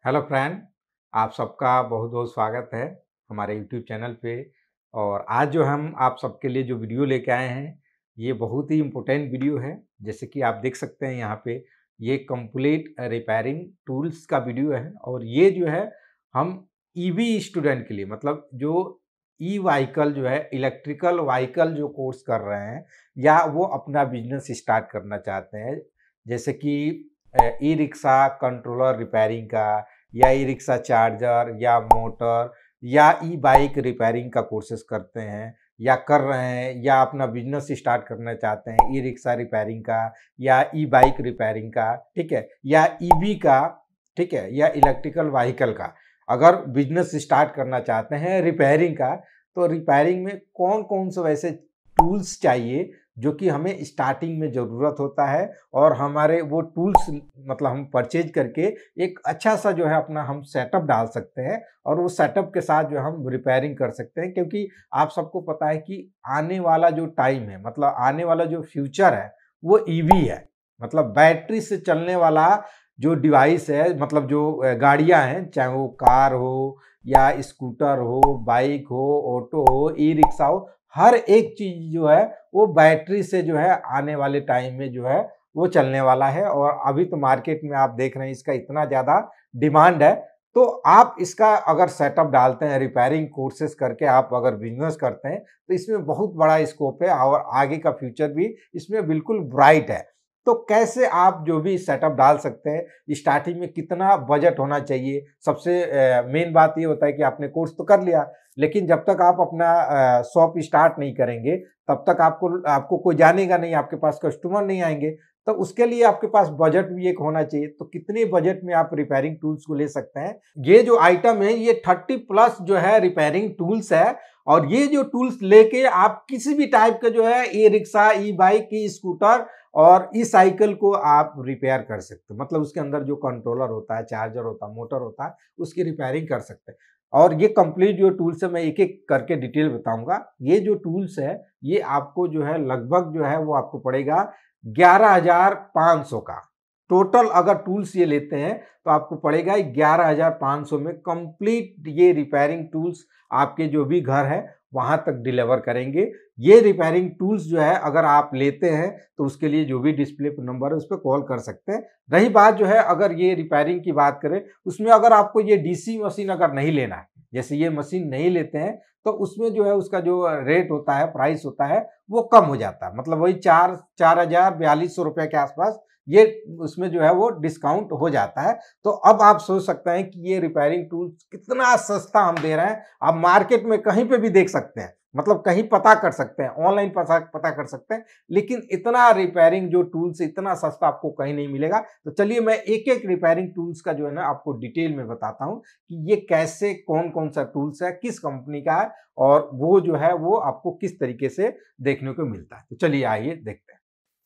Hello friend, आप सबका बहुत बहुत स्वागत है हमारे यूट्यूब चैनल पे। और आज जो हम आप सबके लिए जो वीडियो लेके आए हैं, ये बहुत ही इम्पोर्टेंट वीडियो है। जैसे कि आप देख सकते हैं यहाँ पे, ये कंप्लीट रिपेयरिंग टूल्स का वीडियो है। और ये जो है हम ईवी स्टूडेंट के लिए, मतलब जो ई व्हीकल जो है, इलेक्ट्रिकल व्हीकल जो कोर्स कर रहे हैं या वो अपना बिजनेस स्टार्ट करना चाहते हैं, जैसे कि ई रिक्शा कंट्रोलर रिपेयरिंग का, या ई रिक्शा चार्जर या मोटर, या ई बाइक रिपेयरिंग का कोर्सेज करते हैं या कर रहे हैं, या अपना बिजनेस स्टार्ट करना चाहते हैं ई रिक्शा रिपेयरिंग का या ई बाइक रिपेयरिंग का, ठीक है, या ईवी का, ठीक है, या इलेक्ट्रिकल व्हीकल का। अगर बिजनेस स्टार्ट करना चाहते हैं रिपेयरिंग का, तो रिपेयरिंग में कौन कौन से वैसे टूल्स चाहिए जो कि हमें स्टार्टिंग में ज़रूरत होता है, और हमारे वो टूल्स मतलब हम परचेज करके एक अच्छा सा जो है अपना हम सेटअप डाल सकते हैं, और उस सेटअप के साथ जो हम रिपेयरिंग कर सकते हैं। क्योंकि आप सबको पता है कि आने वाला जो टाइम है, मतलब आने वाला जो फ्यूचर है, वो ईवी है। मतलब बैटरी से चलने वाला जो डिवाइस है, मतलब जो गाड़ियां हैं, चाहे वो कार हो या स्कूटर हो, बाइक हो, ऑटो हो, ई रिक्शा हो, हर एक चीज जो है वो बैटरी से जो है आने वाले टाइम में जो है वो चलने वाला है। और अभी तो मार्केट में आप देख रहे हैं इसका इतना ज़्यादा डिमांड है। तो आप इसका अगर सेटअप डालते हैं, रिपेयरिंग कोर्सेज करके आप अगर बिजनेस करते हैं, तो इसमें बहुत बड़ा स्कोप है और आगे का फ्यूचर भी इसमें बिल्कुल ब्राइट है। तो कैसे आप जो भी सेटअप डाल सकते हैं, स्टार्टिंग में कितना बजट होना चाहिए। सबसे मेन बात ये होता है कि आपने कोर्स तो कर लिया, लेकिन जब तक आप अपना शॉप स्टार्ट नहीं करेंगे, तब तक आपको कोई जानेगा नहीं, आपके पास कस्टमर नहीं आएंगे। तो उसके लिए आपके पास बजट भी एक होना चाहिए। तो कितने बजट में आप रिपेयरिंग टूल्स को ले सकते हैं? ये जो आइटम है, ये 30 प्लस जो है रिपेयरिंग टूल्स है। और ये जो टूल्स लेके आप किसी भी टाइप का जो है ई रिक्शा, ई बाइक, ई स्कूटर और ई साइकिल को आप रिपेयर कर सकते हो। मतलब उसके अंदर जो कंट्रोलर होता है, चार्जर होता है, मोटर होता है, उसकी रिपेयरिंग कर सकते हैं। और ये कंप्लीट जो टूल्स है, मैं एक एक करके डिटेल बताऊंगा। ये जो टूल्स है, ये आपको जो है लगभग जो है वो आपको पड़ेगा 11,500 का। टोटल अगर टूल्स ये लेते हैं तो आपको पड़ेगा 11,500 में कंप्लीट ये रिपेयरिंग टूल्स आपके जो भी घर है वहां तक डिलीवर करेंगे। ये रिपेयरिंग टूल्स जो है अगर आप लेते हैं तो उसके लिए जो भी डिस्प्ले पर नंबर है उस पर कॉल कर सकते हैं। रही बात जो है, अगर ये रिपेयरिंग की बात करें, उसमें अगर आपको ये डीसी मशीन अगर नहीं लेना है, जैसे ये मशीन नहीं लेते हैं, तो उसमें जो है उसका जो रेट होता है, प्राइस होता है, वो कम हो जाता है। मतलब वही 4,4200 रुपये के आसपास ये उसमें जो है वो डिस्काउंट हो जाता है। तो अब आप सोच सकते हैं कि ये रिपेयरिंग टूल्स कितना सस्ता हम दे रहे हैं। आप मार्केट में कहीं पे भी देख सकते हैं, मतलब कहीं पता कर सकते हैं, ऑनलाइन पता कर सकते हैं, लेकिन इतना रिपेयरिंग जो टूल्स इतना सस्ता आपको कहीं नहीं मिलेगा। तो चलिए मैं एक एक रिपेयरिंग टूल्स का जो है ना आपको डिटेल में बताता हूं कि ये कैसे, कौन कौन सा टूल्स है, किस कंपनी का है, और वो जो है वो आपको किस तरीके से देखने को मिलता है। तो चलिए आइए देखते हैं।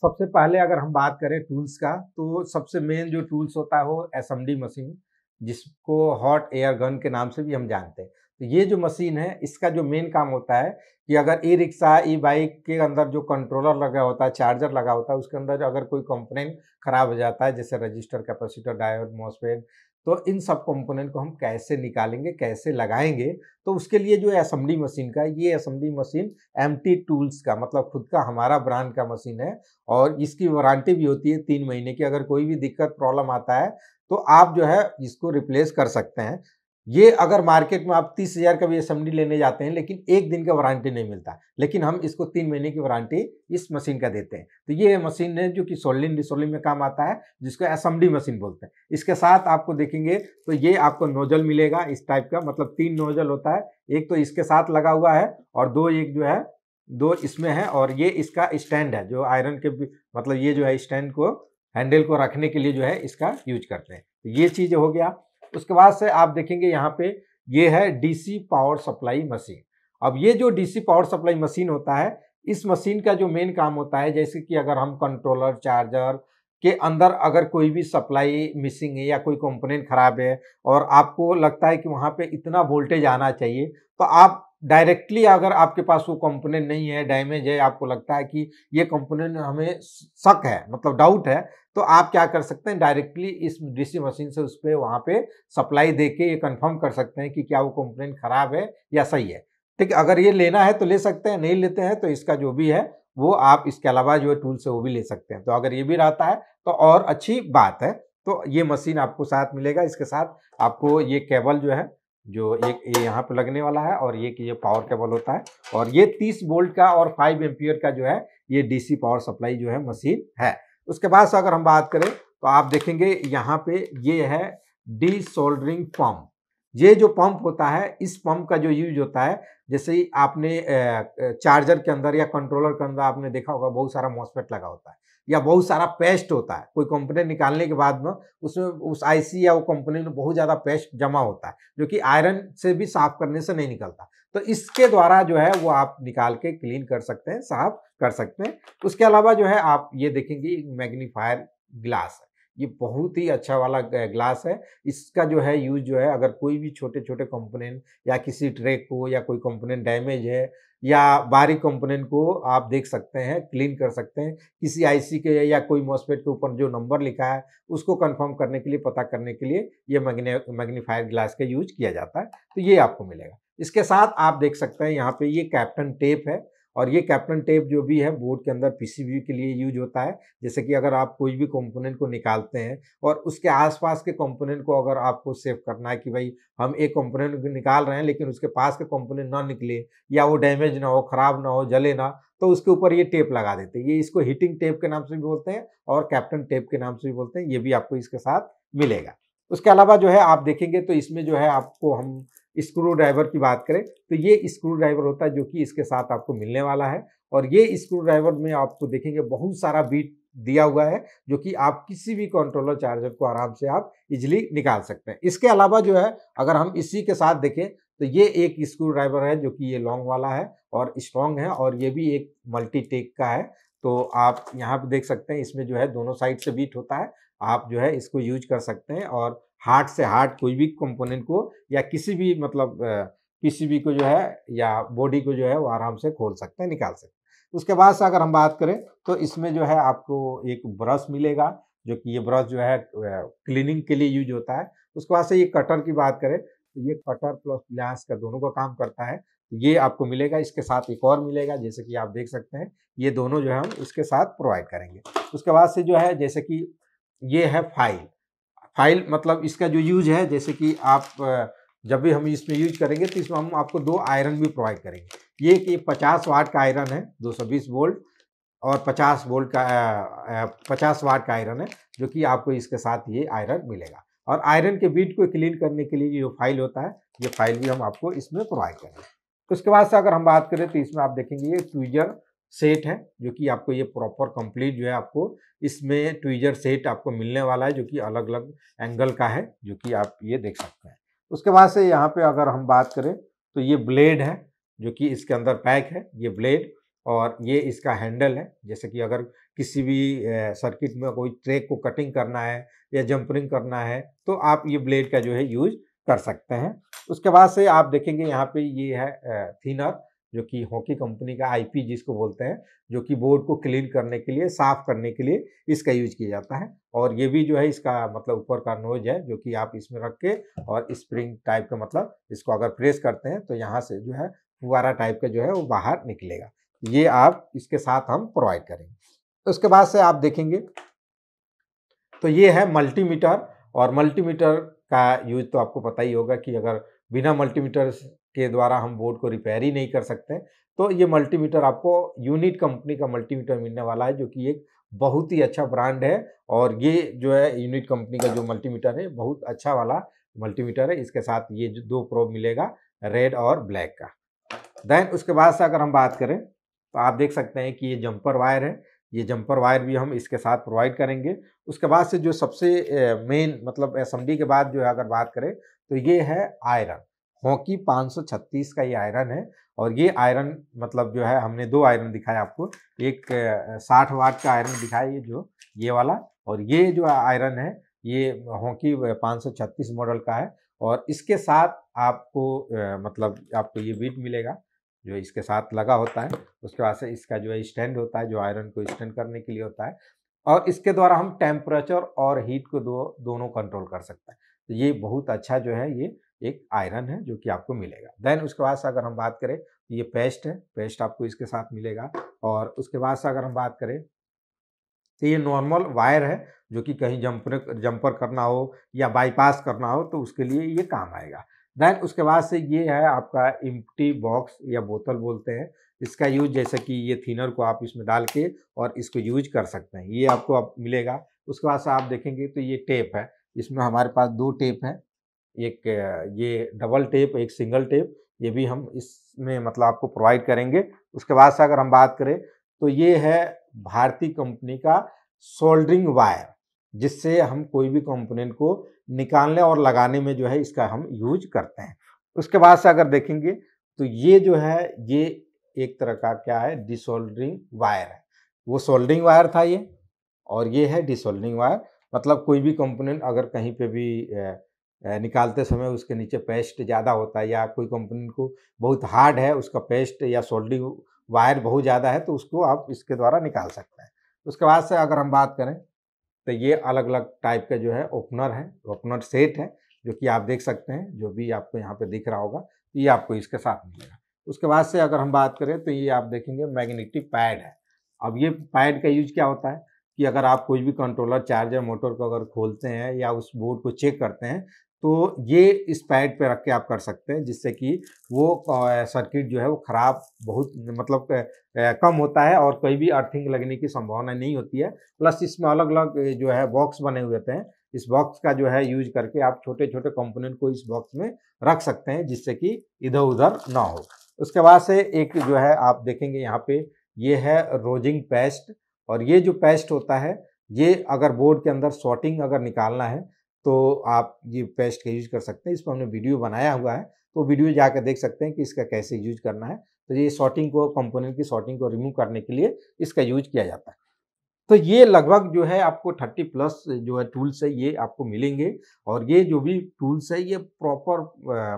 सबसे पहले अगर हम बात करें टूल्स का, तो सबसे मेन जो टूल्स होता है वो एसएमडी मशीन, जिसको हॉट एयर गन के नाम से भी हम जानते हैं। तो ये जो मशीन है, इसका जो मेन काम होता है कि अगर ई रिक्शा, ई बाइक के अंदर जो कंट्रोलर लगा होता है, चार्जर लगा होता है, उसके अंदर अगर कोई कंपोनेंट खराब हो जाता है, जैसे रजिस्टर, कैपेसिटर, डायोड, मॉसफेट, तो इन सब कंपोनेंट को हम कैसे निकालेंगे, कैसे लगाएंगे। तो उसके लिए जो असेंबली मशीन का, ये असेंबली मशीन एमटी टूल्स का, मतलब खुद का हमारा ब्रांड का मशीन है। और इसकी वारंटी भी होती है 3 महीने की। अगर कोई भी दिक्कत, प्रॉब्लम आता है तो आप जो है इसको रिप्लेस कर सकते हैं। ये अगर मार्केट में आप 30,000 का भी असेंबली लेने जाते हैं, लेकिन 1 दिन का वारंटी नहीं मिलता, लेकिन हम इसको 3 महीने की वारंटी इस मशीन का देते हैं। तो ये मशीन है जो कि सोल्डिंग डिसोल्डिंग में काम आता है, जिसको असेंबली मशीन बोलते हैं। इसके साथ आपको देखेंगे तो ये आपको नोजल मिलेगा इस टाइप का, मतलब 3 नोजल होता है। एक तो इसके साथ लगा हुआ है और 2 एक जो है 2 इसमें है, और ये इसका स्टैंड है जो आयरन के, मतलब ये जो है स्टैंड को, हैंडल को रखने के लिए जो है इसका यूज करते हैं। तो ये चीज हो गया। उसके बाद से आप देखेंगे यहाँ पे ये है डीसी पावर सप्लाई मशीन। अब ये जो डीसी पावर सप्लाई मशीन होता है, इस मशीन का जो मेन काम होता है, जैसे कि अगर हम कंट्रोलर, चार्जर के अंदर अगर कोई भी सप्लाई मिसिंग है या कोई कंपोनेंट खराब है और आपको लगता है कि वहां पे इतना वोल्टेज आना चाहिए, तो आप डायरेक्टली अगर आपके पास वो कंपोनेंट नहीं है, डैमेज है, आपको लगता है कि ये कंपोनेंट हमें शक है, मतलब डाउट है, तो आप क्या कर सकते हैं, डायरेक्टली इस डीसी मशीन से उस पे वहाँ पे सप्लाई देके ये कंफर्म कर सकते हैं कि क्या वो कंपोनेंट खराब है या सही है। ठीक है, अगर ये लेना है तो ले सकते हैं, नहीं लेते हैं तो इसका जो भी है वो आप इसके अलावा जो है टूल से वो भी ले सकते हैं। तो अगर ये भी रहता है तो और अच्छी बात है। तो ये मशीन आपको साथ मिलेगा, इसके साथ आपको ये केबल जो है, जो एक ये यहाँ पे लगने वाला है, और ये पावर केबल होता है, और ये 30 वोल्ट का और 5 एम्पीयर का जो है ये डीसी पावर सप्लाई जो है मशीन है। उसके बाद से अगर हम बात करें तो आप देखेंगे यहाँ पे ये है डीसोल्डरिंग पंप। ये जो पंप होता है, इस पंप का जो यूज होता है, जैसे ही आपने चार्जर के अंदर या कंट्रोलर के अंदर आपने देखा होगा बहुत सारा मॉसफेट लगा होता है या बहुत सारा पेस्ट होता है। कोई कंपोनेंट निकालने के बाद में उसमें उस आईसी या वो कंपोनेंट में बहुत ज़्यादा पेस्ट जमा होता है, जो कि आयरन से भी साफ करने से नहीं निकलता। तो इसके द्वारा जो है वो आप निकाल के क्लीन कर सकते हैं, साफ कर सकते हैं। उसके अलावा जो है आप ये देखेंगे मैग्नीफायर ग्लास है, ये बहुत ही अच्छा वाला ग्लास है। इसका जो है यूज जो है, अगर कोई भी छोटे-छोटे कंपोनेंट या किसी ट्रैक को या कोई कंपोनेंट डैमेज है या बारीक कंपोनेंट को आप देख सकते हैं, क्लीन कर सकते हैं। किसी आईसी के या कोई मॉसफेट के ऊपर जो नंबर लिखा है उसको कंफर्म करने के लिए, पता करने के लिए ये मैग्नीफायर ग्लास का यूज किया जाता है। तो ये आपको मिलेगा। इसके साथ आप देख सकते हैं यहाँ पे ये कैप्टन टेप है, और ये कैप्टन टेप जो भी है बोर्ड के अंदर पीसीबी के लिए यूज होता है। जैसे कि अगर आप कोई भी कंपोनेंट को निकालते हैं और उसके आसपास के कंपोनेंट को अगर आपको सेव करना है कि भाई हम एक कंपोनेंट निकाल रहे हैं लेकिन उसके पास के कंपोनेंट ना निकले या वो डैमेज ना हो, खराब ना हो, जले ना, तो उसके ऊपर ये टेप लगा देते हैं। ये इसको हीटिंग टेप के नाम से भी बोलते हैं और कैप्टन टेप के नाम से भी बोलते हैं। ये भी आपको इसके साथ मिलेगा। उसके अलावा जो है आप देखेंगे तो इसमें जो है आपको, हम स्क्रू ड्राइवर की बात करें तो ये स्क्रू ड्राइवर होता है जो कि इसके साथ आपको मिलने वाला है। और ये स्क्रू ड्राइवर में आपको देखेंगे बहुत सारा बिट दिया हुआ है, जो कि आप किसी भी कंट्रोलर चार्जर को आराम से आप इजीली निकाल सकते हैं। इसके अलावा जो है अगर हम इसी के साथ देखें तो ये एक स्क्रू ड्राइवर है जो कि ये लॉन्ग वाला है और स्ट्रॉन्ग है, और ये भी एक मल्टी टेक का है। तो आप यहाँ पे देख सकते हैं इसमें जो है दोनों साइड से बीट होता है। आप जो है इसको यूज कर सकते हैं और हार्ड से हार्ड कोई भी कंपोनेंट को या किसी भी मतलब पीसीबी को जो है या बॉडी को जो है वो आराम से खोल सकते हैं, निकाल सकते हैं। उसके बाद से अगर हम बात करें तो इसमें जो है आपको एक ब्रश मिलेगा, जो कि ये ब्रश जो है क्लीनिंग के लिए यूज होता है। उसके बाद से ये कटर की बात करें तो ये कटर प्लस प्लास का दोनों का काम करता है। ये आपको मिलेगा, इसके साथ एक और मिलेगा जैसे कि आप देख सकते हैं। ये दोनों जो है हम इसके साथ प्रोवाइड करेंगे। उसके बाद से जो है जैसे कि ये है फाइल। फाइल मतलब इसका जो यूज है, जैसे कि आप जब भी हम इसमें यूज करेंगे तो इसमें हम आपको 2 आयरन भी प्रोवाइड करेंगे। ये कि 50 वाट का आयरन है, 220 वोल्ट, और 50 वोल्ट का 50 वाट का आयरन है, जो कि आपको इसके साथ ये आयरन मिलेगा। और आयरन के बीट को क्लीन करने के लिए जो फाइल होता है, ये फाइल भी हम आपको इसमें प्रोवाइड करेंगे। उसके बाद से अगर हम बात करें तो इसमें आप देखेंगे ये ट्वीजर सेट है, जो कि आपको ये प्रॉपर कंप्लीट जो है आपको इसमें ट्वीजर सेट आपको मिलने वाला है, जो कि अलग अलग एंगल का है, जो कि आप ये देख सकते हैं। उसके बाद से यहाँ पे अगर हम बात करें तो ये ब्लेड है, जो कि इसके अंदर पैक है ये ब्लेड, और ये इसका हैंडल है। जैसे कि अगर किसी भी सर्किट में कोई ट्रैक को कटिंग करना है या जंपरिंग करना है तो आप ये ब्लेड का जो है यूज कर सकते हैं। उसके बाद से आप देखेंगे यहाँ पे ये है थिनर, जो कि हॉकी कंपनी का आईपी जिसको बोलते हैं, जो कि बोर्ड को क्लीन करने के लिए, साफ करने के लिए इसका यूज किया जाता है। और ये भी जो है इसका मतलब ऊपर का नोज है, जो कि आप इसमें रख के और स्प्रिंग टाइप का, मतलब इसको अगर प्रेस करते हैं तो यहाँ से जो है फुवारा टाइप का जो है वो बाहर निकलेगा। ये आप इसके साथ हम प्रोवाइड करेंगे। उसके बाद से आप देखेंगे तो ये है मल्टीमीटर, और मल्टीमीटर का यूज तो आपको पता ही होगा कि अगर बिना मल्टीमीटर के द्वारा हम बोर्ड को रिपेयर ही नहीं कर सकते, तो ये मल्टीमीटर आपको यूनिट कंपनी का मल्टीमीटर मिलने वाला है, जो कि एक बहुत ही अच्छा ब्रांड है। और ये जो है यूनिट कंपनी का जो मल्टीमीटर है बहुत अच्छा वाला मल्टीमीटर है। इसके साथ ये जो 2 प्रोब मिलेगा, रेड और ब्लैक का। देन उसके बाद से अगर हम बात करें तो आप देख सकते हैं कि ये जंपर वायर है, ये जंपर वायर भी हम इसके साथ प्रोवाइड करेंगे। उसके बाद से जो सबसे मेन मतलब एसएमडी के बाद जो है अगर बात करें तो ये है आयरन। हॉकी 536 का ये आयरन है, और ये आयरन मतलब जो है हमने 2 आयरन दिखाया आपको, एक 60 वाट का आयरन दिखाया ये वाला, और ये जो आयरन है ये हॉकी 536 मॉडल का है। और इसके साथ आपको मतलब आपको ये बिट मिलेगा जो इसके साथ लगा होता है। उसके बाद से इसका जो है स्टैंड होता है जो आयरन को स्टैंड करने के लिए होता है, और इसके द्वारा हम टेम्परेचर और हीट को दोनों कंट्रोल कर सकते हैं। तो ये बहुत अच्छा जो है ये एक आयरन है जो कि आपको मिलेगा। देन उसके बाद से अगर हम बात करें, ये पेस्ट है, पेस्ट आपको इसके साथ मिलेगा। और उसके बाद से अगर हम बात करें तो ये नॉर्मल वायर है जो कि कहीं जंपर करना हो या बाईपास करना हो तो उसके लिए ये काम आएगा। देन उसके बाद से ये है आपका एम्प्टी बॉक्स या बोतल बोलते हैं। इसका यूज जैसे कि ये थिनर को आप इसमें डाल के और इसको यूज कर सकते हैं, ये आपको अब मिलेगा। उसके बाद से आप देखेंगे तो ये टेप है, इसमें हमारे पास 2 टेप हैं, एक ये डबल टेप, एक सिंगल टेप, ये भी हम इसमें मतलब आपको प्रोवाइड करेंगे। उसके बाद से अगर हम बात करें तो ये है भारतीय कंपनी का सोल्डरिंग वायर, जिससे हम कोई भी कंपोनेंट को निकालने और लगाने में जो है इसका हम यूज करते हैं। उसके बाद से अगर देखेंगे तो ये जो है ये एक तरह का क्या है, डिसोल्डरिंग वायर है। वो सोल्डरिंग वायर था ये, और ये है डिसोल्डरिंग वायर। मतलब कोई भी कंपोनेंट अगर कहीं पे भी निकालते समय उसके नीचे पेस्ट ज़्यादा होता है या कोई कंपोनेंट को बहुत हार्ड है उसका पेस्ट या सोल्डरिंग वायर बहुत ज़्यादा है तो उसको आप इसके द्वारा निकाल सकते हैं। उसके बाद से अगर हम बात करें तो ये अलग-अलग टाइप का जो है ओपनर है, ओपनर सेट है जो कि आप देख सकते हैं, जो भी आपको यहाँ पे दिख रहा होगा, ये आपको इसके साथ मिलेगा। उसके बाद से अगर हम बात करें तो ये आप देखेंगे मैग्नेटिक पैड है। अब ये पैड का यूज़ क्या होता है कि अगर आप कोई भी कंट्रोलर, चार्जर, मोटर को अगर खोलते हैं या उस बोर्ड को चेक करते हैं, तो ये इस पैड पे रख के आप कर सकते हैं, जिससे कि वो सर्किट जो है वो ख़राब बहुत मतलब कम होता है और कोई भी अर्थिंग लगने की संभावना नहीं होती है। प्लस इसमें अलग-अलग जो है बॉक्स बने हुए होते हैं। इस बॉक्स का जो है यूज़ करके आप छोटे-छोटे कंपोनेंट को इस बॉक्स में रख सकते हैं, जिससे कि इधर-उधर ना हो। उसके बाद से एक जो है आप देखेंगे यहाँ पे, ये है रोजिंग पेस्ट, और ये जो पेस्ट होता है, ये अगर बोर्ड के अंदर सॉर्टिंग अगर निकालना है, तो आप ये पेस्ट का यूज़ कर सकते हैं। इस पर हमने वीडियो बनाया हुआ है, तो वीडियो जाकर देख सकते हैं कि इसका कैसे यूज़ करना है। तो ये सॉर्टिंग को, कंपोनेंट की सॉर्टिंग को रिमूव करने के लिए इसका यूज़ किया जाता है। तो ये लगभग जो है आपको 30 प्लस जो है टूल्स है ये आपको मिलेंगे, और ये जो भी टूल्स है ये प्रॉपर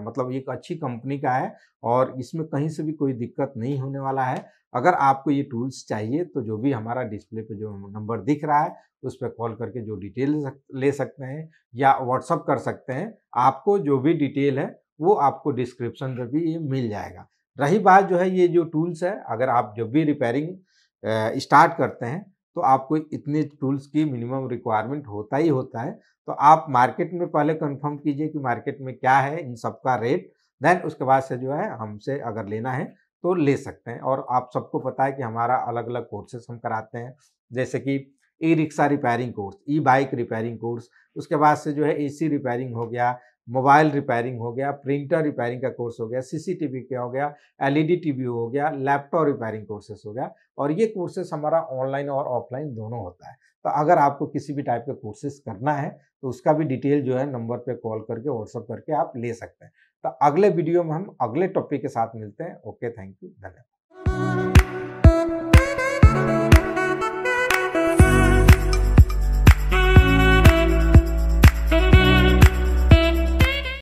मतलब एक अच्छी कंपनी का है और इसमें कहीं से भी कोई दिक्कत नहीं होने वाला है। अगर आपको ये टूल्स चाहिए तो जो भी हमारा डिस्प्ले पे जो नंबर दिख रहा है उस पे कॉल करके जो डिटेल ले सकते हैं या व्हाट्सअप कर सकते हैं। आपको जो भी डिटेल है वो आपको डिस्क्रिप्शन में भी ये मिल जाएगा। रही बात जो है ये जो टूल्स है, अगर आप जब भी रिपेयरिंग स्टार्ट करते हैं तो आपको इतने टूल्स की मिनिमम रिक्वायरमेंट होता ही होता है। तो आप मार्केट में पहले कंफर्म कीजिए कि मार्केट में क्या है इन सब का रेट, देन उसके बाद से जो है हमसे अगर लेना है तो ले सकते हैं। और आप सबको पता है कि हमारा अलग-अलग कोर्सेस हम कराते हैं, जैसे कि e rickshaw repairing course, e bike repairing course, उसके बाद से जो है एसी रिपेयरिंग हो गया, मोबाइल रिपेयरिंग हो गया, प्रिंटर रिपेयरिंग का कोर्स हो गया, सीसीटीवी का हो गया, एलईडी टीवी हो गया, लैपटॉप रिपेयरिंग कोर्सेस हो गया, और ये कोर्सेस हमारा ऑनलाइन और ऑफलाइन दोनों होता है। तो अगर आपको किसी भी टाइप का कोर्सेस करना है तो उसका भी डिटेल जो है नंबर पे कॉल करके, व्हाट्सएप करके आप ले सकते हैं। तो अगले वीडियो में हम अगले टॉपिक के साथ मिलते हैं। ओके, थैंक यू, धन्यवाद।